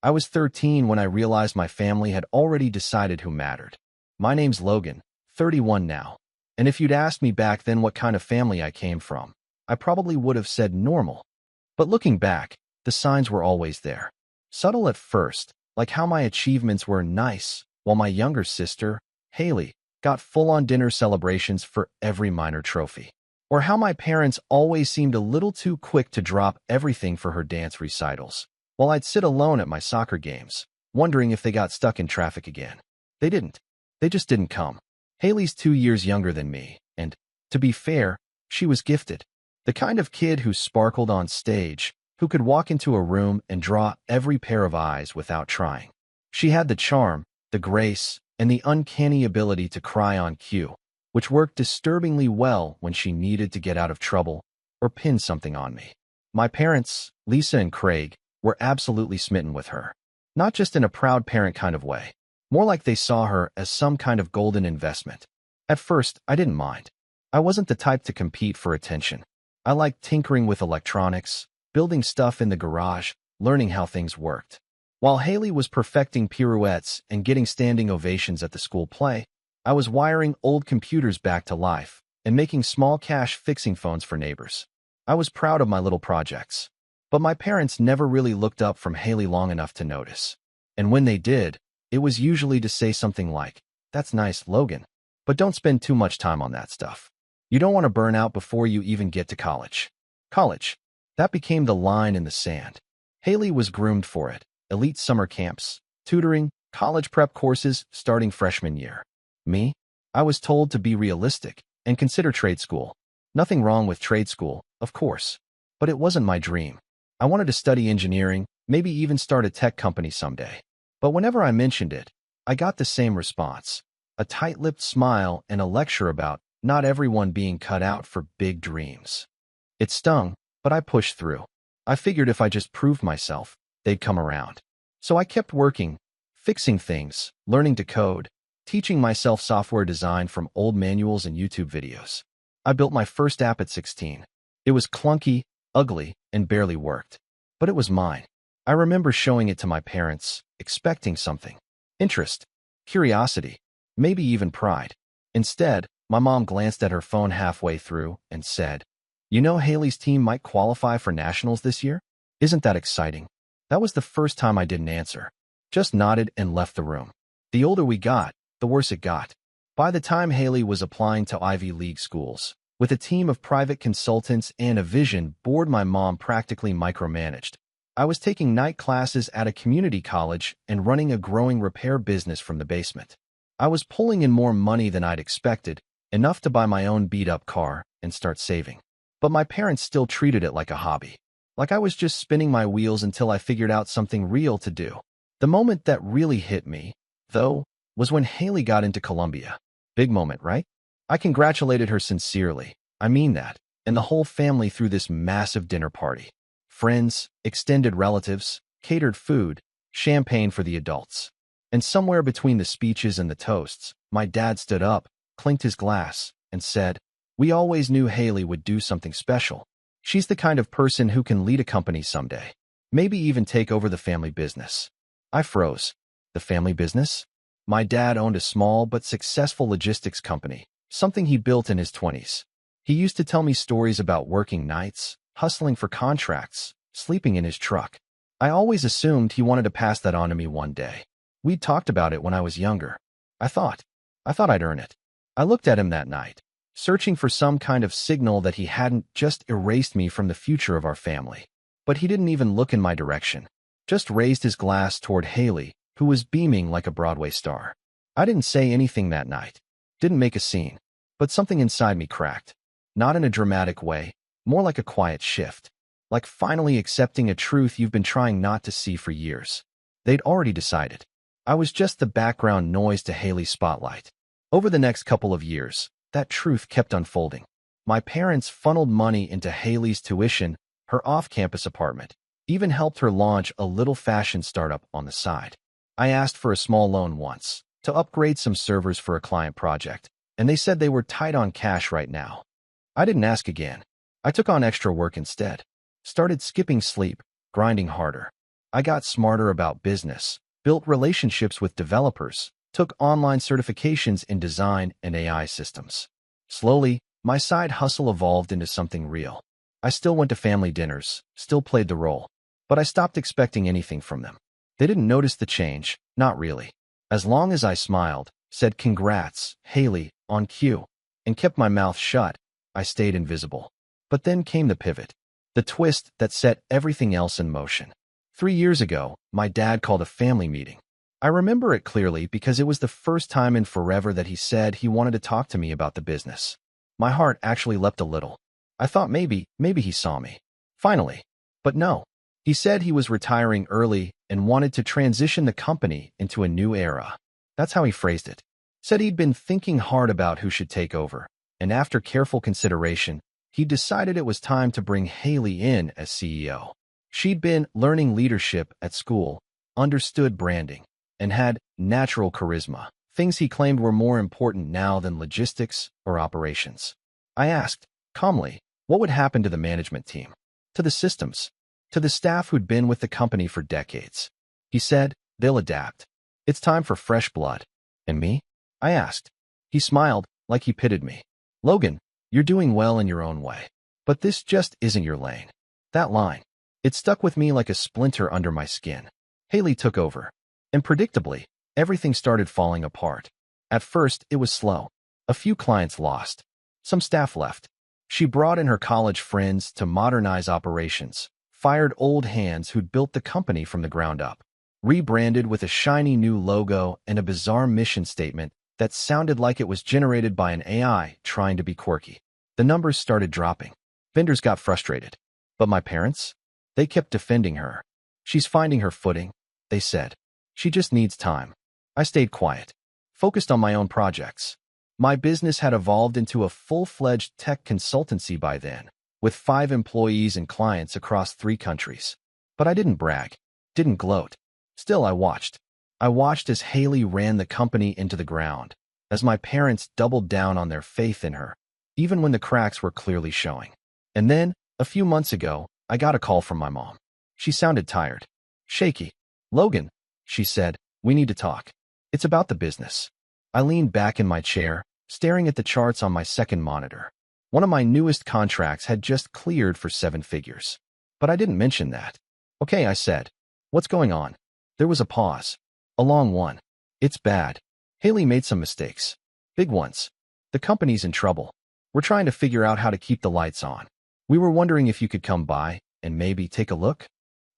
I was 13 when I realized my family had already decided who mattered. My name's Logan, 31 now. And if you'd asked me back then what kind of family I came from, I probably would have said normal. But looking back, the signs were always there. Subtle at first, like how my achievements were nice, while my younger sister, Haley, got full-on dinner celebrations for every minor trophy. Or how my parents always seemed a little too quick to drop everything for her dance recitals, while I'd sit alone at my soccer games, wondering if they got stuck in traffic again. They didn't. They just didn't come. Haley's 2 years younger than me, and, to be fair, she was gifted. The kind of kid who sparkled on stage, who could walk into a room and draw every pair of eyes without trying. She had the charm, the grace, and the uncanny ability to cry on cue, which worked disturbingly well when she needed to get out of trouble or pin something on me. My parents, Lisa and Craig, were absolutely smitten with her. Not just in a proud parent kind of way, more like they saw her as some kind of golden investment. At first, I didn't mind. I wasn't the type to compete for attention. I liked tinkering with electronics, building stuff in the garage, learning how things worked. While Haley was perfecting pirouettes and getting standing ovations at the school play, I was wiring old computers back to life and making small cash fixing phones for neighbors. I was proud of my little projects. But my parents never really looked up from Haley long enough to notice. And when they did, it was usually to say something like, "That's nice, Logan, but don't spend too much time on that stuff. You don't want to burn out before you even get to college." College. That became the line in the sand. Haley was groomed for it. Elite summer camps, tutoring, college prep courses starting freshman year. Me? I was told to be realistic and consider trade school. Nothing wrong with trade school, of course. But it wasn't my dream. I wanted to study engineering, maybe even start a tech company someday. But whenever I mentioned it, I got the same response. A tight-lipped smile and a lecture about not everyone being cut out for big dreams. It stung, but I pushed through. I figured if I just proved myself, they'd come around. So I kept working, fixing things, learning to code, teaching myself software design from old manuals and YouTube videos. I built my first app at 16. It was clunky, ugly, and barely worked. But it was mine. I remember showing it to my parents, expecting something. Interest, curiosity, maybe even pride. Instead, my mom glanced at her phone halfway through and said, "You know Haley's team might qualify for nationals this year? Isn't that exciting?" That was the first time I didn't answer. Just nodded and left the room. The older we got, the worse it got. By the time Haley was applying to Ivy League schools, with a team of private consultants and a vision board my mom practically micromanaged, I was taking night classes at a community college and running a growing repair business from the basement. I was pulling in more money than I'd expected, enough to buy my own beat-up car and start saving. But my parents still treated it like a hobby. Like I was just spinning my wheels until I figured out something real to do. The moment that really hit me, though, was when Haley got into Columbia. Big moment, right? I congratulated her sincerely. I mean that. And the whole family threw this massive dinner party. Friends, extended relatives, catered food, champagne for the adults. And somewhere between the speeches and the toasts, my dad stood up, clinked his glass, and said, "We always knew Haley would do something special. She's the kind of person who can lead a company someday. Maybe even take over the family business." I froze. The family business? My dad owned a small but successful logistics company, something he built in his 20s. He used to tell me stories about working nights, hustling for contracts, sleeping in his truck. I always assumed he wanted to pass that on to me one day. We'd talked about it when I was younger. I thought I'd earn it. I looked at him that night, searching for some kind of signal that he hadn't just erased me from the future of our family. But he didn't even look in my direction, just raised his glass toward Haley, who was beaming like a Broadway star. I didn't say anything that night, didn't make a scene, but something inside me cracked. Not in a dramatic way, more like a quiet shift, like finally accepting a truth you've been trying not to see for years. They'd already decided. I was just the background noise to Haley's spotlight. Over the next couple of years, that truth kept unfolding. My parents funneled money into Haley's tuition, her off-campus apartment, even helped her launch a little fashion startup on the side. I asked for a small loan once, to upgrade some servers for a client project, and they said they were tight on cash right now. I didn't ask again. I took on extra work instead. Started skipping sleep, grinding harder. I got smarter about business, built relationships with developers, took online certifications in design and AI systems. Slowly, my side hustle evolved into something real. I still went to family dinners, still played the role, but I stopped expecting anything from them. They didn't notice the change, not really. As long as I smiled, said congrats, Haley, on cue, and kept my mouth shut, I stayed invisible. But then came the pivot, the twist that set everything else in motion. 3 years ago, my dad called a family meeting. I remember it clearly because it was the first time in forever that he said he wanted to talk to me about the business. My heart actually leapt a little. I thought maybe he saw me. Finally. But no. He said he was retiring early and wanted to transition the company into a new era. That's how he phrased it. Said he'd been thinking hard about who should take over, and after careful consideration, he decided it was time to bring Haley in as CEO. She'd been learning leadership at school, understood branding, and had natural charisma, things he claimed were more important now than logistics or operations. I asked, calmly, what would happen to the management team, to the systems, to the staff who'd been with the company for decades? He said, they'll adapt. It's time for fresh blood. And me? I asked. He smiled, like he pitied me. Logan, you're doing well in your own way. But this just isn't your lane. That line. It stuck with me like a splinter under my skin. Haley took over. And predictably, everything started falling apart. At first, it was slow. A few clients lost. Some staff left. She brought in her college friends to modernize operations, fired old hands who'd built the company from the ground up, rebranded with a shiny new logo and a bizarre mission statement that sounded like it was generated by an AI trying to be quirky. The numbers started dropping. Vendors got frustrated. But my parents? They kept defending her. She's finding her footing, they said. She just needs time. I stayed quiet, focused on my own projects. My business had evolved into a full-fledged tech consultancy by then, with 5 employees and clients across 3 countries. But I didn't brag, didn't gloat. Still, I watched. I watched as Haley ran the company into the ground, as my parents doubled down on their faith in her, even when the cracks were clearly showing. And then, a few months ago, I got a call from my mom. She sounded tired, shaky. Logan, she said, we need to talk. It's about the business. I leaned back in my chair, staring at the charts on my second monitor. One of my newest contracts had just cleared for 7 figures. But I didn't mention that. Okay, I said. What's going on? There was a pause. A long one. It's bad. Haley made some mistakes. Big ones. The company's in trouble. We're trying to figure out how to keep the lights on. We were wondering if you could come by and maybe take a look.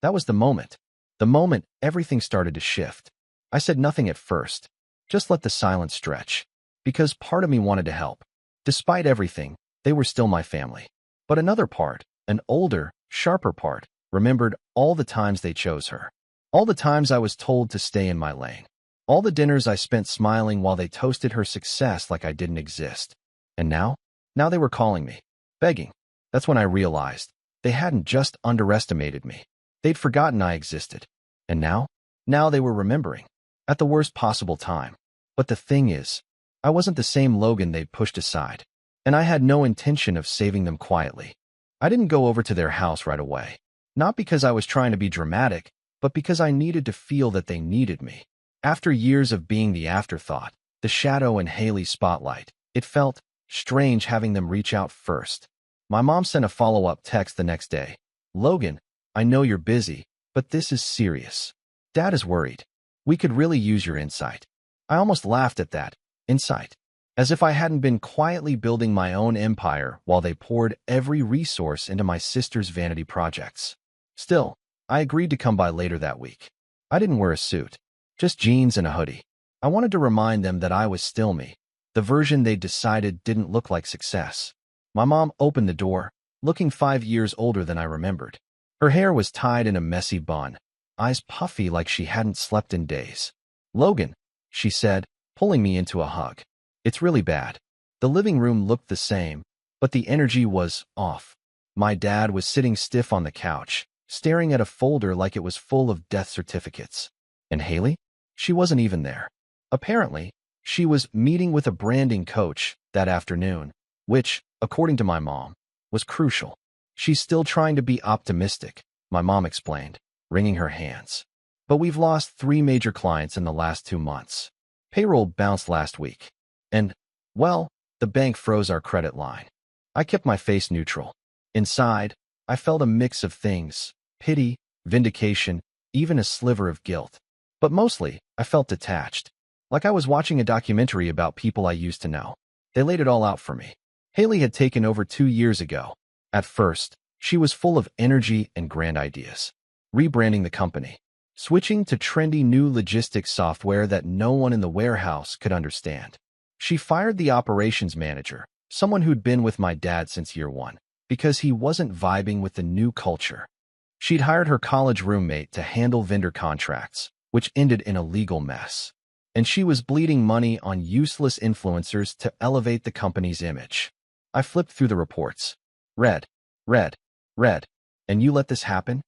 That was the moment. The moment everything started to shift. I said nothing at first. Just let the silence stretch. Because part of me wanted to help. Despite everything, they were still my family. But another part, an older, sharper part, remembered all the times they chose her. All the times I was told to stay in my lane. All the dinners I spent smiling while they toasted her success like I didn't exist. And now? Now they were calling me. Begging. That's when I realized. They hadn't just underestimated me. They'd forgotten I existed. And now? Now they were remembering. At the worst possible time. But the thing is, I wasn't the same Logan they'd pushed aside. And I had no intention of saving them quietly. I didn't go over to their house right away. Not because I was trying to be dramatic, but because I needed to feel that they needed me. After years of being the afterthought, the shadow in Haley's spotlight, it felt strange having them reach out first. My mom sent a follow-up text the next day. Logan, I know you're busy, but this is serious. Dad is worried. We could really use your insight. I almost laughed at that. Insight. As if I hadn't been quietly building my own empire while they poured every resource into my sister's vanity projects. Still, I agreed to come by later that week. I didn't wear a suit. Just jeans and a hoodie. I wanted to remind them that I was still me. The version they decided didn't look like success. My mom opened the door, looking 5 years older than I remembered. Her hair was tied in a messy bun, eyes puffy like she hadn't slept in days. Logan, she said, pulling me into a hug. It's really bad. The living room looked the same, but the energy was off. My dad was sitting stiff on the couch, staring at a folder like it was full of death certificates. And Haley? She wasn't even there. Apparently, she was meeting with a branding coach that afternoon, which, according to my mom, was crucial. She's still trying to be optimistic, my mom explained. wringing her hands. But we've lost 3 major clients in the last 2 months. Payroll bounced last week. And, well, the bank froze our credit line. I kept my face neutral. Inside, I felt a mix of things: pity, vindication, even a sliver of guilt. But mostly, I felt detached. Like I was watching a documentary about people I used to know. They laid it all out for me. Haley had taken over 2 years ago. At first, she was full of energy and grand ideas. Rebranding the company. Switching to trendy new logistics software that no one in the warehouse could understand. She fired the operations manager, someone who'd been with my dad since year 1, because he wasn't vibing with the new culture. She'd hired her college roommate to handle vendor contracts, which ended in a legal mess. And she was bleeding money on useless influencers to elevate the company's image. I flipped through the reports. Read. And you let this happen?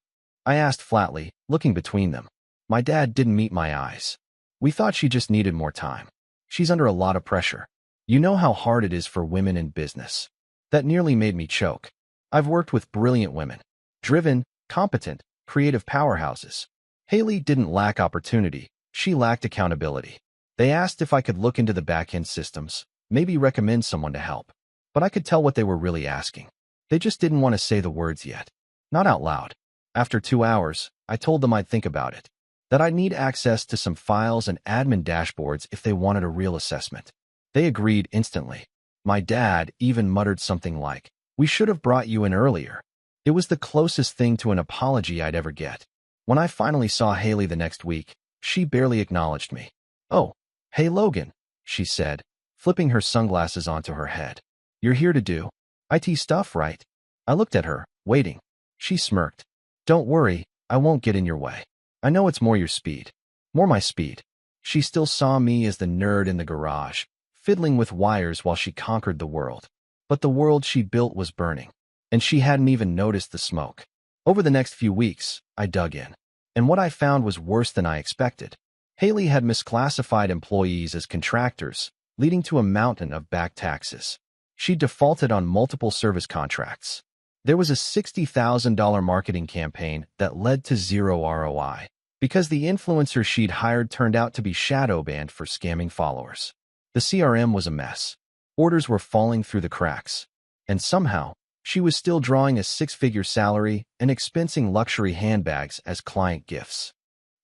I asked flatly, looking between them. My dad didn't meet my eyes. We thought she just needed more time. She's under a lot of pressure. You know how hard it is for women in business. That nearly made me choke. I've worked with brilliant women. Driven, competent, creative powerhouses. Haley didn't lack opportunity. She lacked accountability. They asked if I could look into the back-end systems, maybe recommend someone to help. But I could tell what they were really asking. They just didn't want to say the words yet. Not out loud. After 2 hours, I told them I'd think about it. That I'd need access to some files and admin dashboards if they wanted a real assessment. They agreed instantly. My dad even muttered something like, "We should have brought you in earlier." It was the closest thing to an apology I'd ever get. When I finally saw Haley the next week, she barely acknowledged me. "Oh, hey Logan," she said, flipping her sunglasses onto her head. "You're here to do IT stuff, right?" I looked at her, waiting. She smirked. "Don't worry, I won't get in your way. I know it's more your speed. More my speed." She still saw me as the nerd in the garage, fiddling with wires while she conquered the world. But the world she built was burning, and she hadn't even noticed the smoke. Over the next few weeks, I dug in. And what I found was worse than I expected. Haley had misclassified employees as contractors, leading to a mountain of back taxes. She defaulted on multiple service contracts. There was a $60,000 marketing campaign that led to zero ROI, because the influencer she'd hired turned out to be shadow banned for scamming followers. The CRM was a mess. Orders were falling through the cracks. And somehow, she was still drawing a 6-figure salary and expensing luxury handbags as client gifts.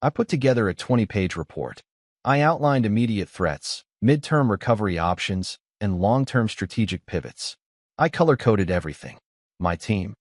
I put together a 20-page report. I outlined immediate threats, midterm recovery options, and long-term strategic pivots. I color-coded everything. My team.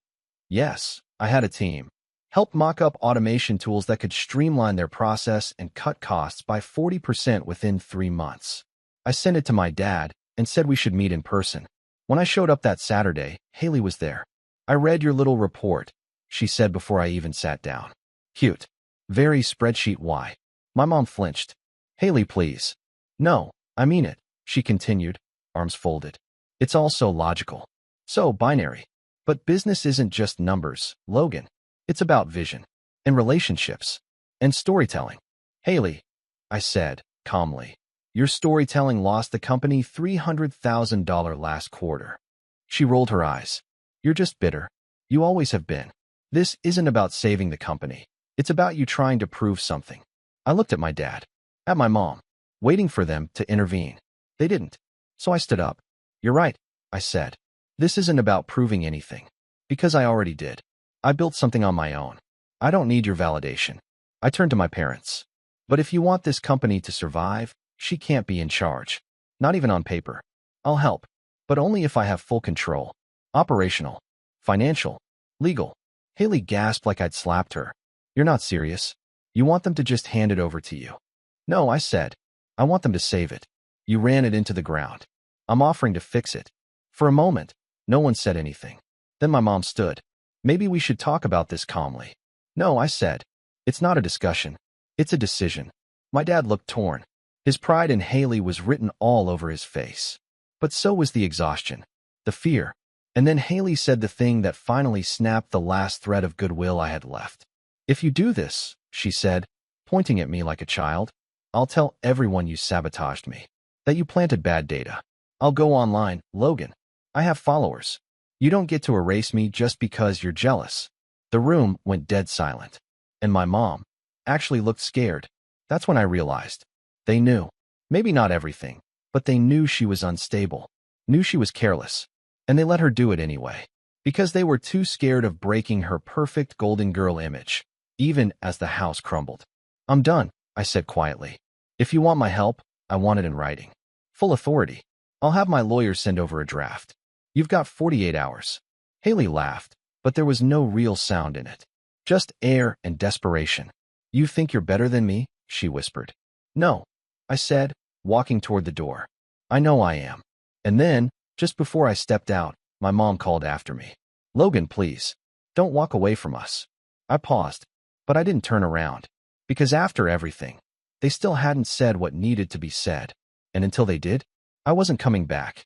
Yes, I had a team. Helped mock up automation tools that could streamline their process and cut costs by 40% within 3 months. I sent it to my dad and said we should meet in person. When I showed up that Saturday, Haley was there. "I read your little report," she said before I even sat down. "Cute. Very spreadsheet Y." My mom flinched. "Haley, please." "No, I mean it," she continued, arms folded. "It's all so logical. So binary. But business isn't just numbers, Logan. It's about vision, and relationships, and storytelling." "Haley," I said, calmly, "your storytelling lost the company $300,000 last quarter." She rolled her eyes. "You're just bitter. You always have been. This isn't about saving the company. It's about you trying to prove something." I looked at my dad, at my mom, waiting for them to intervene. They didn't. So I stood up. "You're right," I said. "This isn't about proving anything. Because I already did. I built something on my own. I don't need your validation." I turned to my parents. "But if you want this company to survive, she can't be in charge. Not even on paper. I'll help. But only if I have full control. Operational. Financial. Legal." Haley gasped like I'd slapped her. "You're not serious. You want them to just hand it over to you?" "No," I said. "I want them to save it. You ran it into the ground. I'm offering to fix it." For a moment, no one said anything. Then my mom stood. "Maybe we should talk about this calmly." "No," I said. "It's not a discussion. It's a decision." My dad looked torn. His pride in Haley was written all over his face. But so was the exhaustion, the fear. And then Haley said the thing that finally snapped the last thread of goodwill I had left. "If you do this," she said, pointing at me like a child, "I'll tell everyone you sabotaged me. That you planted bad data. I'll go online, Logan. I have followers. You don't get to erase me just because you're jealous." The room went dead silent. and my mom, actually looked scared. That's when I realized. They knew. Maybe not everything, but they knew she was unstable, knew she was careless, and they let her do it anyway, because they were too scared of breaking her perfect golden girl image, even as the house crumbled. I'm done, I said quietly. If you want my help, I want it in writing. Full authority. I'll have my lawyer send over a draft. You've got 48 hours. Haley laughed, but there was no real sound in it. Just air and desperation. You think you're better than me? She whispered. No, I said, walking toward the door. I know I am. And then, just before I stepped out, my mom called after me. Logan, please. Don't walk away from us. I paused, but I didn't turn around. Because after everything, they still hadn't said what needed to be said. And until they did, I wasn't coming back.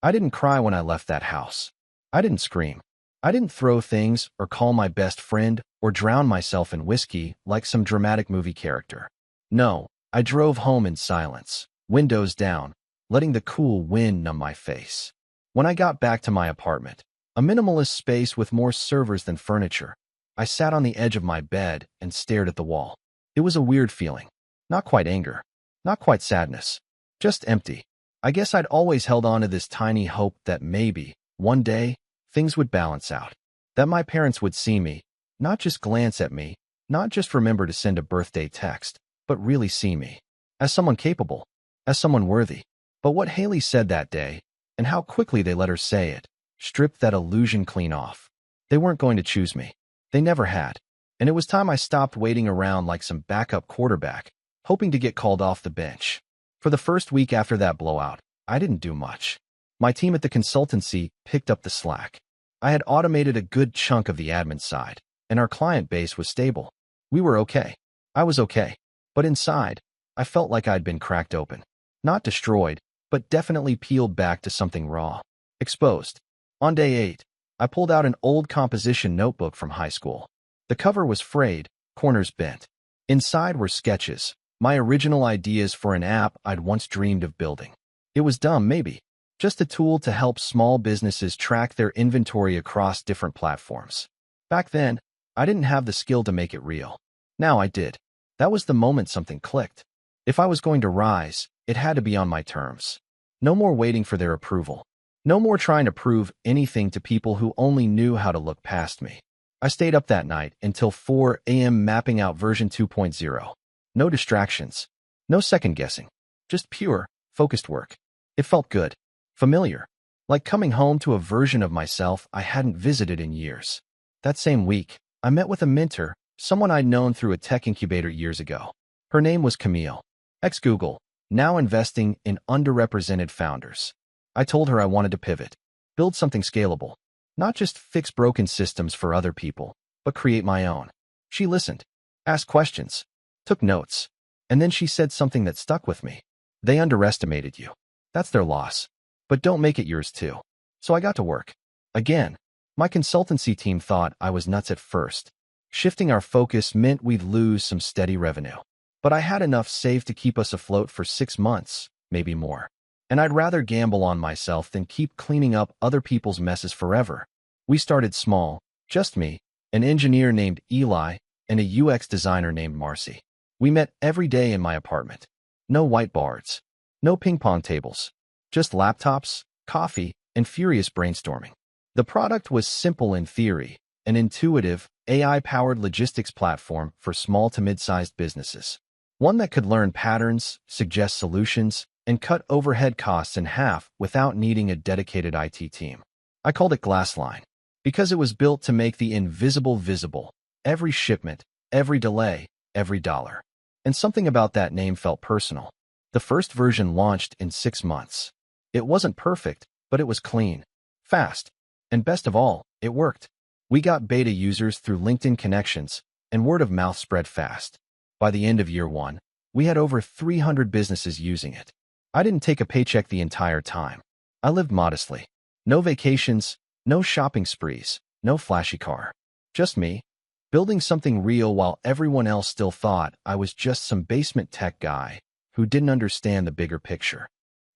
I didn't cry when I left that house. I didn't scream. I didn't throw things or call my best friend or drown myself in whiskey like some dramatic movie character. No, I drove home in silence, windows down, letting the cool wind numb my face. When I got back to my apartment, a minimalist space with more servers than furniture, I sat on the edge of my bed and stared at the wall. It was a weird feeling. Not quite anger, not quite sadness, just empty. I guess I'd always held on to this tiny hope that maybe, one day, things would balance out. That my parents would see me, not just glance at me, not just remember to send a birthday text, but really see me. As someone capable, as someone worthy. But what Haley said that day, and how quickly they let her say it, stripped that illusion clean off. They weren't going to choose me. They never had. And it was time I stopped waiting around like some backup quarterback, hoping to get called off the bench. For the first week after that blowout, I didn't do much. My team at the consultancy picked up the slack. I had automated a good chunk of the admin side, and our client base was stable. We were okay. I was okay. But inside, I felt like I'd been cracked open. Not destroyed, but definitely peeled back to something raw. Exposed. On day 8, I pulled out an old composition notebook from high school. The cover was frayed, corners bent. Inside were sketches, my original ideas for an app I'd once dreamed of building. It was dumb, maybe. Just a tool to help small businesses track their inventory across different platforms. Back then, I didn't have the skill to make it real. Now I did. That was the moment something clicked. If I was going to rise, it had to be on my terms. No more waiting for their approval. No more trying to prove anything to people who only knew how to look past me. I stayed up that night until 4 a.m. mapping out version 2.0. No distractions. No second guessing. Just pure, focused work. It felt good. Familiar. Like coming home to a version of myself I hadn't visited in years. That same week, I met with a mentor, someone I'd known through a tech incubator years ago. Her name was Camille, ex-Google, now investing in underrepresented founders. I told her I wanted to pivot, build something scalable, not just fix broken systems for other people, but create my own. She listened, asked questions, took notes, and then she said something that stuck with me. They underestimated you. That's their loss. But don't make it yours too. So I got to work. Again, my consultancy team thought I was nuts at first. Shifting our focus meant we'd lose some steady revenue. But I had enough saved to keep us afloat for 6 months, maybe more. And I'd rather gamble on myself than keep cleaning up other people's messes forever. We started small, just me, an engineer named Eli, and a UX designer named Marcy. We met every day in my apartment. No whiteboards, no ping pong tables, just laptops, coffee, and furious brainstorming. The product was simple in theory, an intuitive, AI-powered logistics platform for small to mid-sized businesses. One that could learn patterns, suggest solutions, and cut overhead costs in half without needing a dedicated IT team. I called it Glassline because it was built to make the invisible visible, every shipment, every delay, every dollar. And something about that name felt personal. The first version launched in 6 months. It wasn't perfect, but it was clean, fast, and best of all, it worked. We got beta users through LinkedIn connections, and word of mouth spread fast. By the end of year 1, we had over 300 businesses using it. I didn't take a paycheck the entire time. I lived modestly. No vacations, no shopping sprees, no flashy car. Just me, building something real while everyone else still thought I was just some basement tech guy who didn't understand the bigger picture.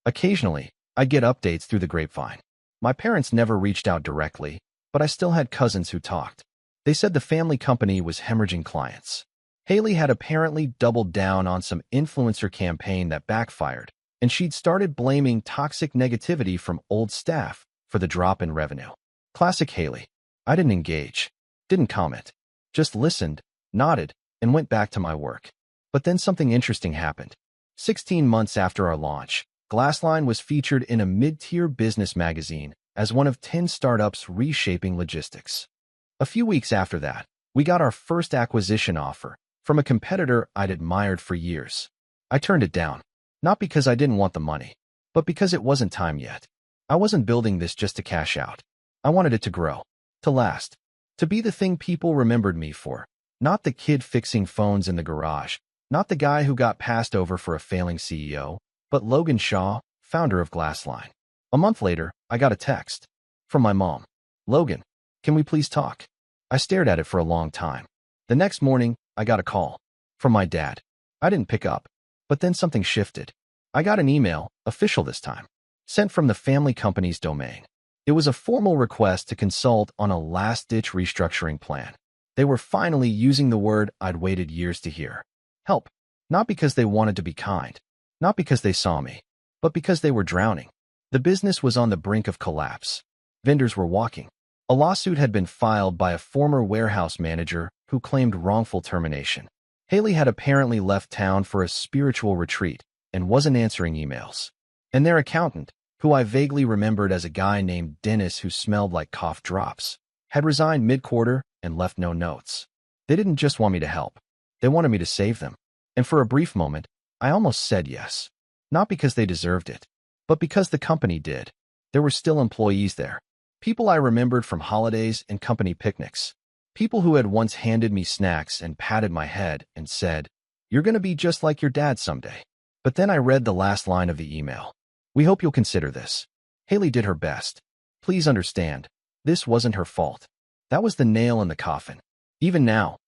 Occasionally, I'd get updates through the grapevine. My parents never reached out directly, but I still had cousins who talked. They said the family company was hemorrhaging clients. Haley had apparently doubled down on some influencer campaign that backfired, and she'd started blaming toxic negativity from old staff for the drop in revenue. Classic Haley. I didn't engage, didn't comment, just listened, nodded, and went back to my work. But then something interesting happened. 16 months after our launch, Glassline was featured in a mid-tier business magazine as one of 10 startups reshaping logistics. A few weeks after that, we got our first acquisition offer from a competitor I'd admired for years. I turned it down, not because I didn't want the money, but because it wasn't time yet. I wasn't building this just to cash out. I wanted it to grow, to last, to be the thing people remembered me for, not the kid fixing phones in the garage, not the guy who got passed over for a failing CEO, but Logan Shaw, founder of Glassline. A month later, I got a text from my mom. "Logan, can we please talk?" I stared at it for a long time. The next morning, I got a call from my dad. I didn't pick up, but then something shifted. I got an email, official this time, sent from the family company's domain. It was a formal request to consult on a last-ditch restructuring plan. They were finally using the word I'd waited years to hear. Help. Not because they wanted to be kind, not because they saw me, but because they were drowning. The business was on the brink of collapse. Vendors were walking. A lawsuit had been filed by a former warehouse manager who claimed wrongful termination. Haley had apparently left town for a spiritual retreat and wasn't answering emails. And their accountant, who I vaguely remembered as a guy named Dennis who smelled like cough drops, had resigned mid-quarter and left no notes. They didn't just want me to help. They wanted me to save them. And for a brief moment, I almost said yes. Not because they deserved it, but because the company did. There were still employees there. People I remembered from holidays and company picnics. People who had once handed me snacks and patted my head and said, "You're going to be just like your dad someday." But then I read the last line of the email. "We hope you'll consider this." Haley did her best. Please understand, this wasn't her fault. That was the nail in the coffin. Even now,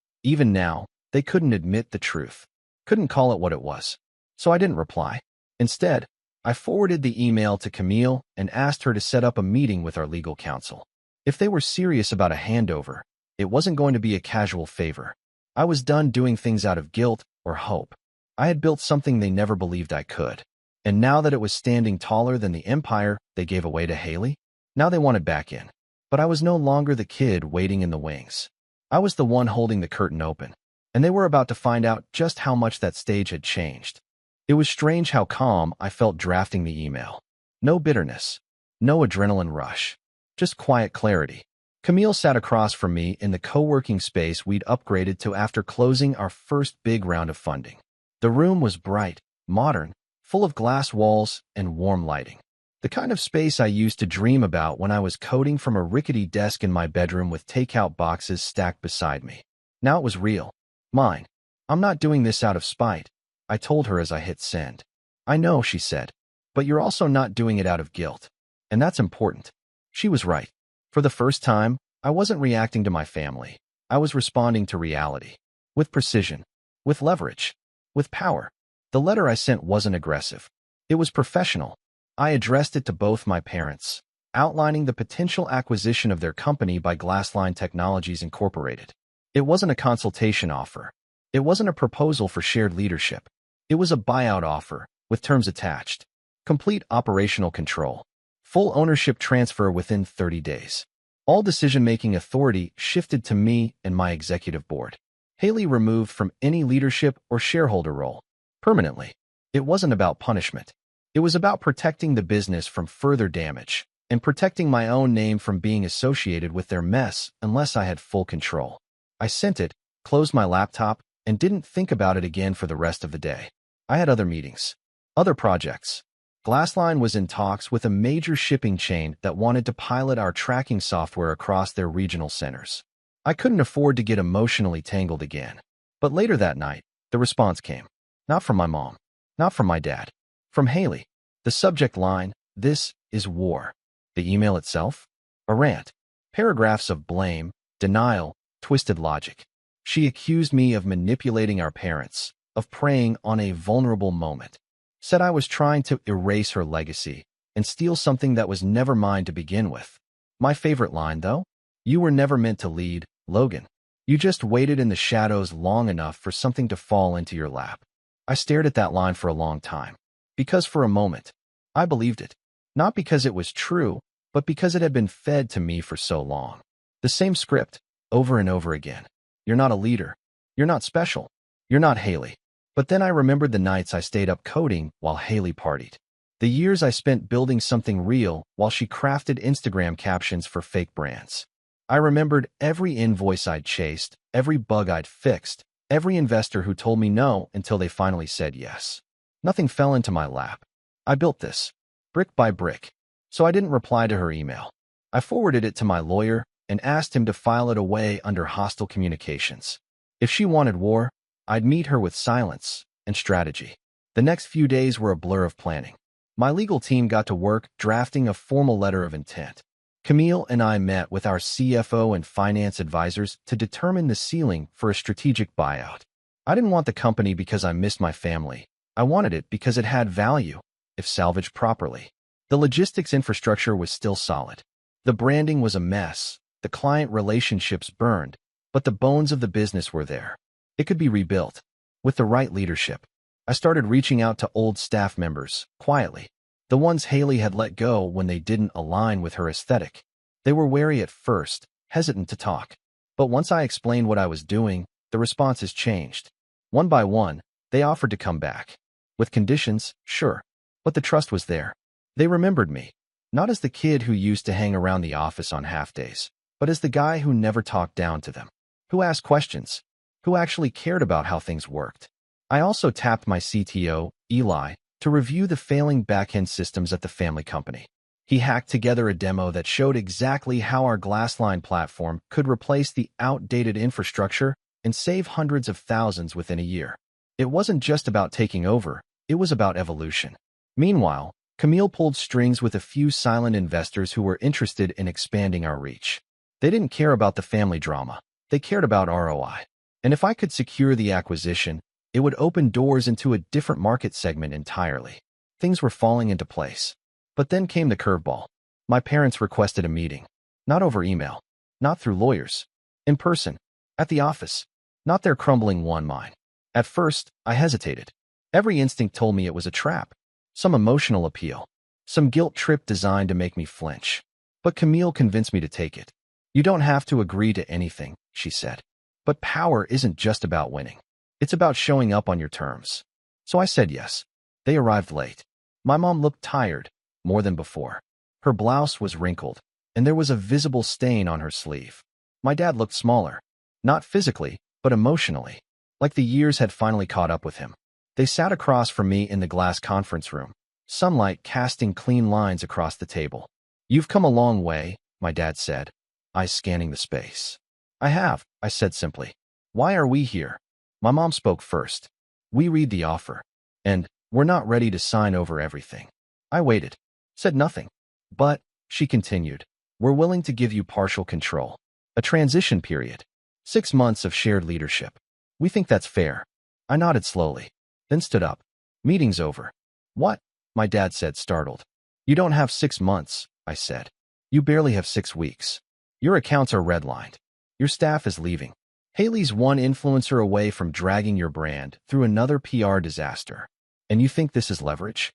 they couldn't admit the truth. Couldn't call it what it was. So I didn't reply. Instead, I forwarded the email to Camille and asked her to set up a meeting with our legal counsel. If they were serious about a handover, it wasn't going to be a casual favor. I was done doing things out of guilt or hope. I had built something they never believed I could. And now that it was standing taller than the empire they gave away to Haley, now they wanted back in. But I was no longer the kid waiting in the wings. I was the one holding the curtain open. And they were about to find out just how much that stage had changed. It was strange how calm I felt drafting the email. No bitterness, no adrenaline rush, just quiet clarity. Camille sat across from me in the co-working space we'd upgraded to after closing our first big round of funding. The room was bright, modern, full of glass walls and warm lighting. The kind of space I used to dream about when I was coding from a rickety desk in my bedroom with takeout boxes stacked beside me. Now it was real. Mine. "I'm not doing this out of spite," I told her as I hit send. "I know," she said, "but you're also not doing it out of guilt. And that's important." She was right. For the first time, I wasn't reacting to my family. I was responding to reality. With precision. With leverage. With power. The letter I sent wasn't aggressive. It was professional. I addressed it to both my parents, outlining the potential acquisition of their company by Glassline Technologies Incorporated. It wasn't a consultation offer. It wasn't a proposal for shared leadership. It was a buyout offer, with terms attached. Complete operational control. Full ownership transfer within 30 days. All decision-making authority shifted to me and my executive board. Haley removed from any leadership or shareholder role. Permanently. It wasn't about punishment. It was about protecting the business from further damage, and protecting my own name from being associated with their mess unless I had full control. I sent it, closed my laptop, and didn't think about it again for the rest of the day. I had other meetings, other projects. Glassline was in talks with a major shipping chain that wanted to pilot our tracking software across their regional centers. I couldn't afford to get emotionally tangled again. But later that night, the response came. Not from my mom, not from my dad, from Haley. The subject line, "This is war." The email itself? A rant. Paragraphs of blame, denial, twisted logic. She accused me of manipulating our parents, of preying on a vulnerable moment. Said I was trying to erase her legacy and steal something that was never mine to begin with. My favorite line, though? "You were never meant to lead, Logan, you just waited in the shadows long enough for something to fall into your lap. I stared at that line for a long time. Because for a moment, I believed it. Not because it was true, but because it had been fed to me for so long. The same script, over and over again. You're not a leader. You're not special. You're not Haley. But then I remembered the nights I stayed up coding while Haley partied. The years I spent building something real while she crafted Instagram captions for fake brands. I remembered every invoice I'd chased, every bug I'd fixed, every investor who told me no until they finally said yes. Nothing fell into my lap. I built this, brick by brick. So I didn't reply to her email. I forwarded it to my lawyer and asked him to file it away under hostile communications. If she wanted war, I'd meet her with silence and strategy. The next few days were a blur of planning. My legal team got to work drafting a formal letter of intent. Camille and I met with our CFO and finance advisors to determine the ceiling for a strategic buyout. I didn't want the company because I missed my family. I wanted it because it had value, if salvaged properly. The logistics infrastructure was still solid. The branding was a mess. The client relationships burned, but the bones of the business were there. It could be rebuilt. With the right leadership. I started reaching out to old staff members, quietly. The ones Haley had let go when they didn't align with her aesthetic. They were wary at first, hesitant to talk. But once I explained what I was doing, the responses changed. One by one, they offered to come back. With conditions, sure. But the trust was there. They remembered me. Not as the kid who used to hang around the office on half-days, but as the guy who never talked down to them. Who asked questions. Who actually cared about how things worked. I also tapped my CTO, Eli, to review the failing back-end systems at the family company. He hacked together a demo that showed exactly how our Glassline platform could replace the outdated infrastructure and save hundreds of thousands within a year. It wasn't just about taking over, it was about evolution. Meanwhile, Camille pulled strings with a few silent investors who were interested in expanding our reach. They didn't care about the family drama. They cared about ROI. And if I could secure the acquisition, it would open doors into a different market segment entirely. Things were falling into place. But then came the curveball. My parents requested a meeting. Not over email. Not through lawyers. In person. At the office. Not their crumbling one mine. At first, I hesitated. Every instinct told me it was a trap. Some emotional appeal. Some guilt trip designed to make me flinch. But Camille convinced me to take it. You don't have to agree to anything, she said. But power isn't just about winning. It's about showing up on your terms. So I said yes. They arrived late. My mom looked tired, more than before. Her blouse was wrinkled, and there was a visible stain on her sleeve. My dad looked smaller. Not physically, but emotionally. Like the years had finally caught up with him. They sat across from me in the glass conference room, sunlight casting clean lines across the table. You've come a long way, my dad said, eyes scanning the space. I have, I said simply. Why are we here? My mom spoke first. We read the offer. And we're not ready to sign over everything. I waited. Said nothing. But, she continued, we're willing to give you partial control. A transition period. 6 months of shared leadership. We think that's fair. I nodded slowly. Then stood up. Meeting's over. What? My dad said, startled. You don't have 6 months, I said. You barely have 6 weeks. Your accounts are redlined. Your staff is leaving. Haley's one influencer away from dragging your brand through another PR disaster. And you think this is leverage?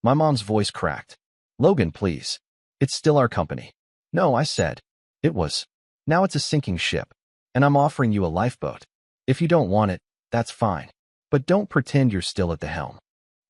My mom's voice cracked. Logan, please. It's still our company. No, I said. It was. Now it's a sinking ship. And I'm offering you a lifeboat. If you don't want it, that's fine. But don't pretend you're still at the helm.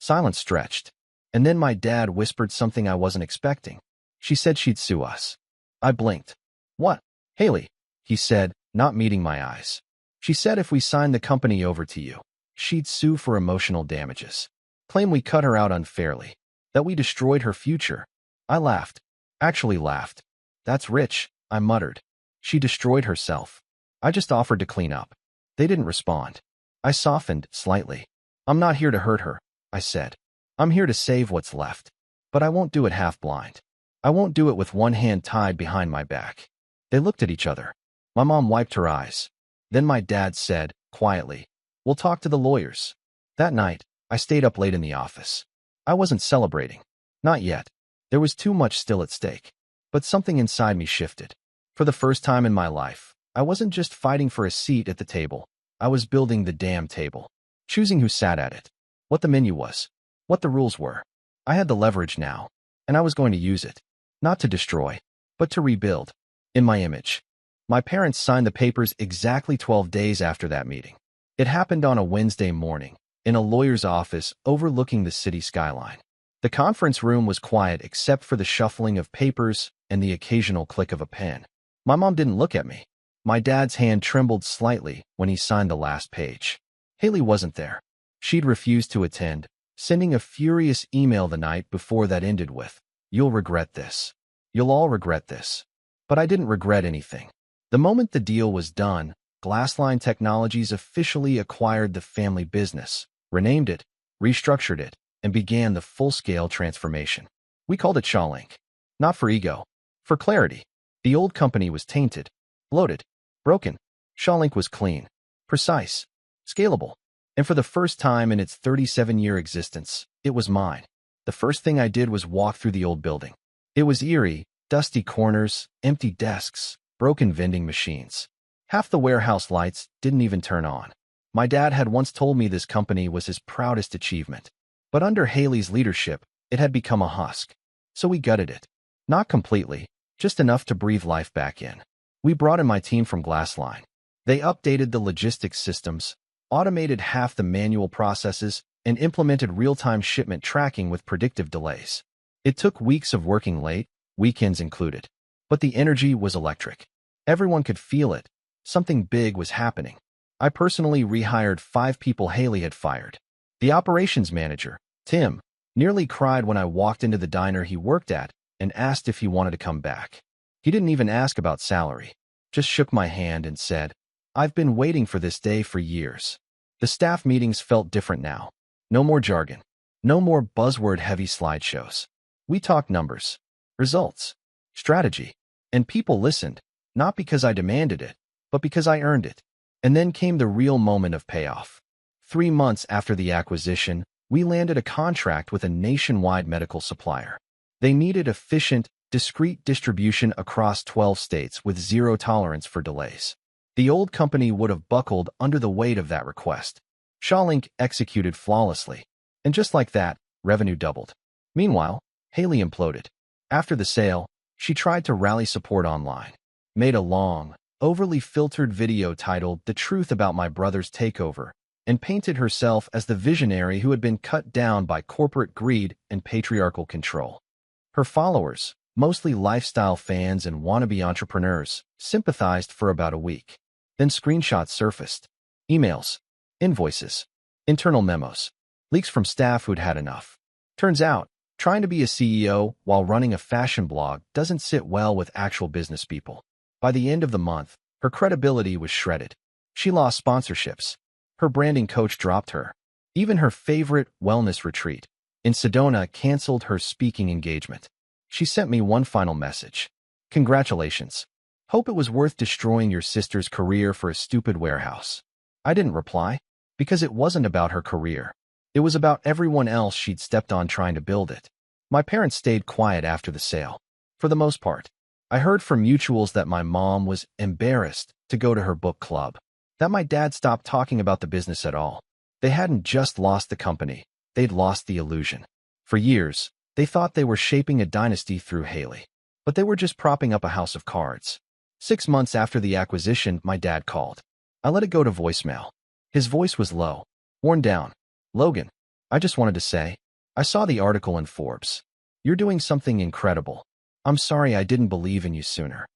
Silence stretched. And then my dad whispered something I wasn't expecting. She said she'd sue us. I blinked. What? Haley, he said, not meeting my eyes. She said if we signed the company over to you, she'd sue for emotional damages. Claim we cut her out unfairly. That we destroyed her future. I laughed. Actually laughed. That's rich, I muttered. She destroyed herself. I just offered to clean up. They didn't respond. I softened slightly. I'm not here to hurt her, I said. I'm here to save what's left. But I won't do it half-blind. I won't do it with one hand tied behind my back. They looked at each other. My mom wiped her eyes. Then my dad said, quietly, we'll talk to the lawyers. That night, I stayed up late in the office. I wasn't celebrating. Not yet. There was too much still at stake. But something inside me shifted. For the first time in my life, I wasn't just fighting for a seat at the table. I was building the damn table. Choosing who sat at it. What the menu was. What the rules were. I had the leverage now, and I was going to use it. Not to destroy, but to rebuild. In my image. My parents signed the papers exactly 12 days after that meeting. It happened on a Wednesday morning, in a lawyer's office overlooking the city skyline. The conference room was quiet except for the shuffling of papers and the occasional click of a pen. My mom didn't look at me. My dad's hand trembled slightly when he signed the last page. Haley wasn't there. She'd refused to attend, sending a furious email the night before that ended with, "You'll regret this. You'll all regret this." But I didn't regret anything. The moment the deal was done, Glassline Technologies officially acquired the family business, renamed it, restructured it, and began the full-scale transformation. We called it Shawlink. Not for ego. For clarity. The old company was tainted, bloated, broken. Shawlink was clean, precise, scalable. And for the first time in its 37-year existence, it was mine. The first thing I did was walk through the old building. It was eerie, dusty corners, empty desks, broken vending machines. Half the warehouse lights didn't even turn on. My dad had once told me this company was his proudest achievement. But under Haley's leadership, it had become a husk. So we gutted it. Not completely, just enough to breathe life back in. We brought in my team from Glassline. They updated the logistics systems, automated half the manual processes, and implemented real-time shipment tracking with predictive delays. It took weeks of working late, weekends included. But the energy was electric. Everyone could feel it. Something big was happening. I personally rehired 5 people Haley had fired. The operations manager, Tim, nearly cried when I walked into the diner he worked at and asked if he wanted to come back. He didn't even ask about salary, just shook my hand and said, "I've been waiting for this day for years." The staff meetings felt different now. No more jargon. No more buzzword-heavy slideshows. We talked numbers, results, strategy, and people listened, not because I demanded it, but because I earned it. And then came the real moment of payoff. 3 months after the acquisition, we landed a contract with a nationwide medical supplier. They needed efficient, discrete distribution across 12 states with zero tolerance for delays. The old company would have buckled under the weight of that request. Shawlink executed flawlessly. And just like that, revenue doubled. Meanwhile, Haley imploded. After the sale, she tried to rally support online. Made a long, overly filtered video titled "The Truth About My Brother's Takeover," and painted herself as the visionary who had been cut down by corporate greed and patriarchal control. Her followers, mostly lifestyle fans and wannabe entrepreneurs, sympathized for about a week. Then screenshots surfaced. Emails, invoices, internal memos, leaks from staff who'd had enough. Turns out, trying to be a CEO while running a fashion blog doesn't sit well with actual business people. By the end of the month, her credibility was shredded. She lost sponsorships. Her branding coach dropped her. Even her favorite wellness retreat in Sedona canceled her speaking engagement. She sent me one final message. "Congratulations. Hope it was worth destroying your sister's career for a stupid warehouse." I didn't reply, because it wasn't about her career. It was about everyone else she'd stepped on trying to build it. My parents stayed quiet after the sale. For the most part. I heard from mutuals that my mom was embarrassed to go to her book club. That my dad stopped talking about the business at all. They hadn't just lost the company, they'd lost the illusion. For years, they thought they were shaping a dynasty through Haley. But they were just propping up a house of cards. 6 months after the acquisition, my dad called. I let it go to voicemail. His voice was low, worn down. "Logan, I just wanted to say, I saw the article in Forbes. You're doing something incredible. I'm sorry I didn't believe in you sooner."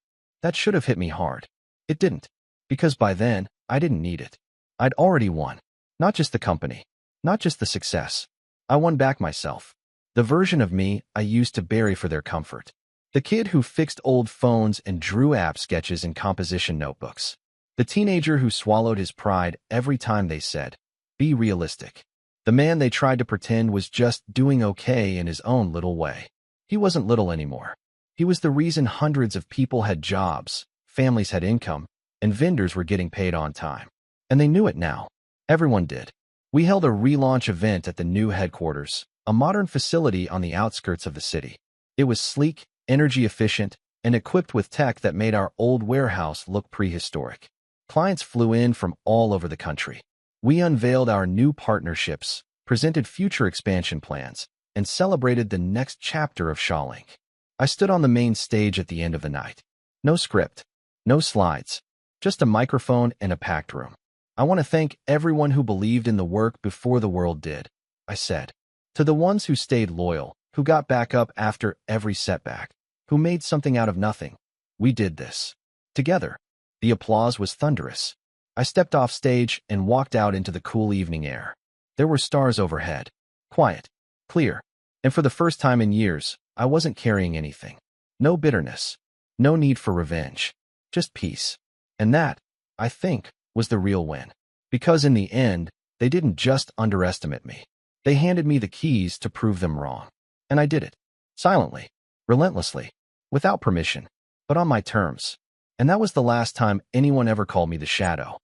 That should have hit me hard. It didn't. Because by then, I didn't need it. I'd already won. Not just the company. Not just the success. I won back myself. The version of me I used to bury for their comfort. The kid who fixed old phones and drew app sketches in composition notebooks. The teenager who swallowed his pride every time they said, "Be realistic." The man they tried to pretend was just doing okay in his own little way. He wasn't little anymore. He was the reason hundreds of people had jobs, families had income, and vendors were getting paid on time. And they knew it now. Everyone did. We held a relaunch event at the new headquarters, a modern facility on the outskirts of the city. It was sleek, energy efficient, and equipped with tech that made our old warehouse look prehistoric. Clients flew in from all over the country. We unveiled our new partnerships, presented future expansion plans, and celebrated the next chapter of Shawlink. I stood on the main stage at the end of the night. No script, no slides, just a microphone and a packed room. I want to thank everyone who believed in the work before the world did, I said. To the ones who stayed loyal, who got back up after every setback, who made something out of nothing. We did this. Together. The applause was thunderous. I stepped off stage and walked out into the cool evening air. There were stars overhead. Quiet. Clear. And for the first time in years, I wasn't carrying anything. No bitterness. No need for revenge. Just peace. And that, I think, was the real win. Because in the end, they didn't just underestimate me. They handed me the keys to prove them wrong. And I did it. Silently. Relentlessly. Without permission. But on my terms. And that was the last time anyone ever called me the Shadow.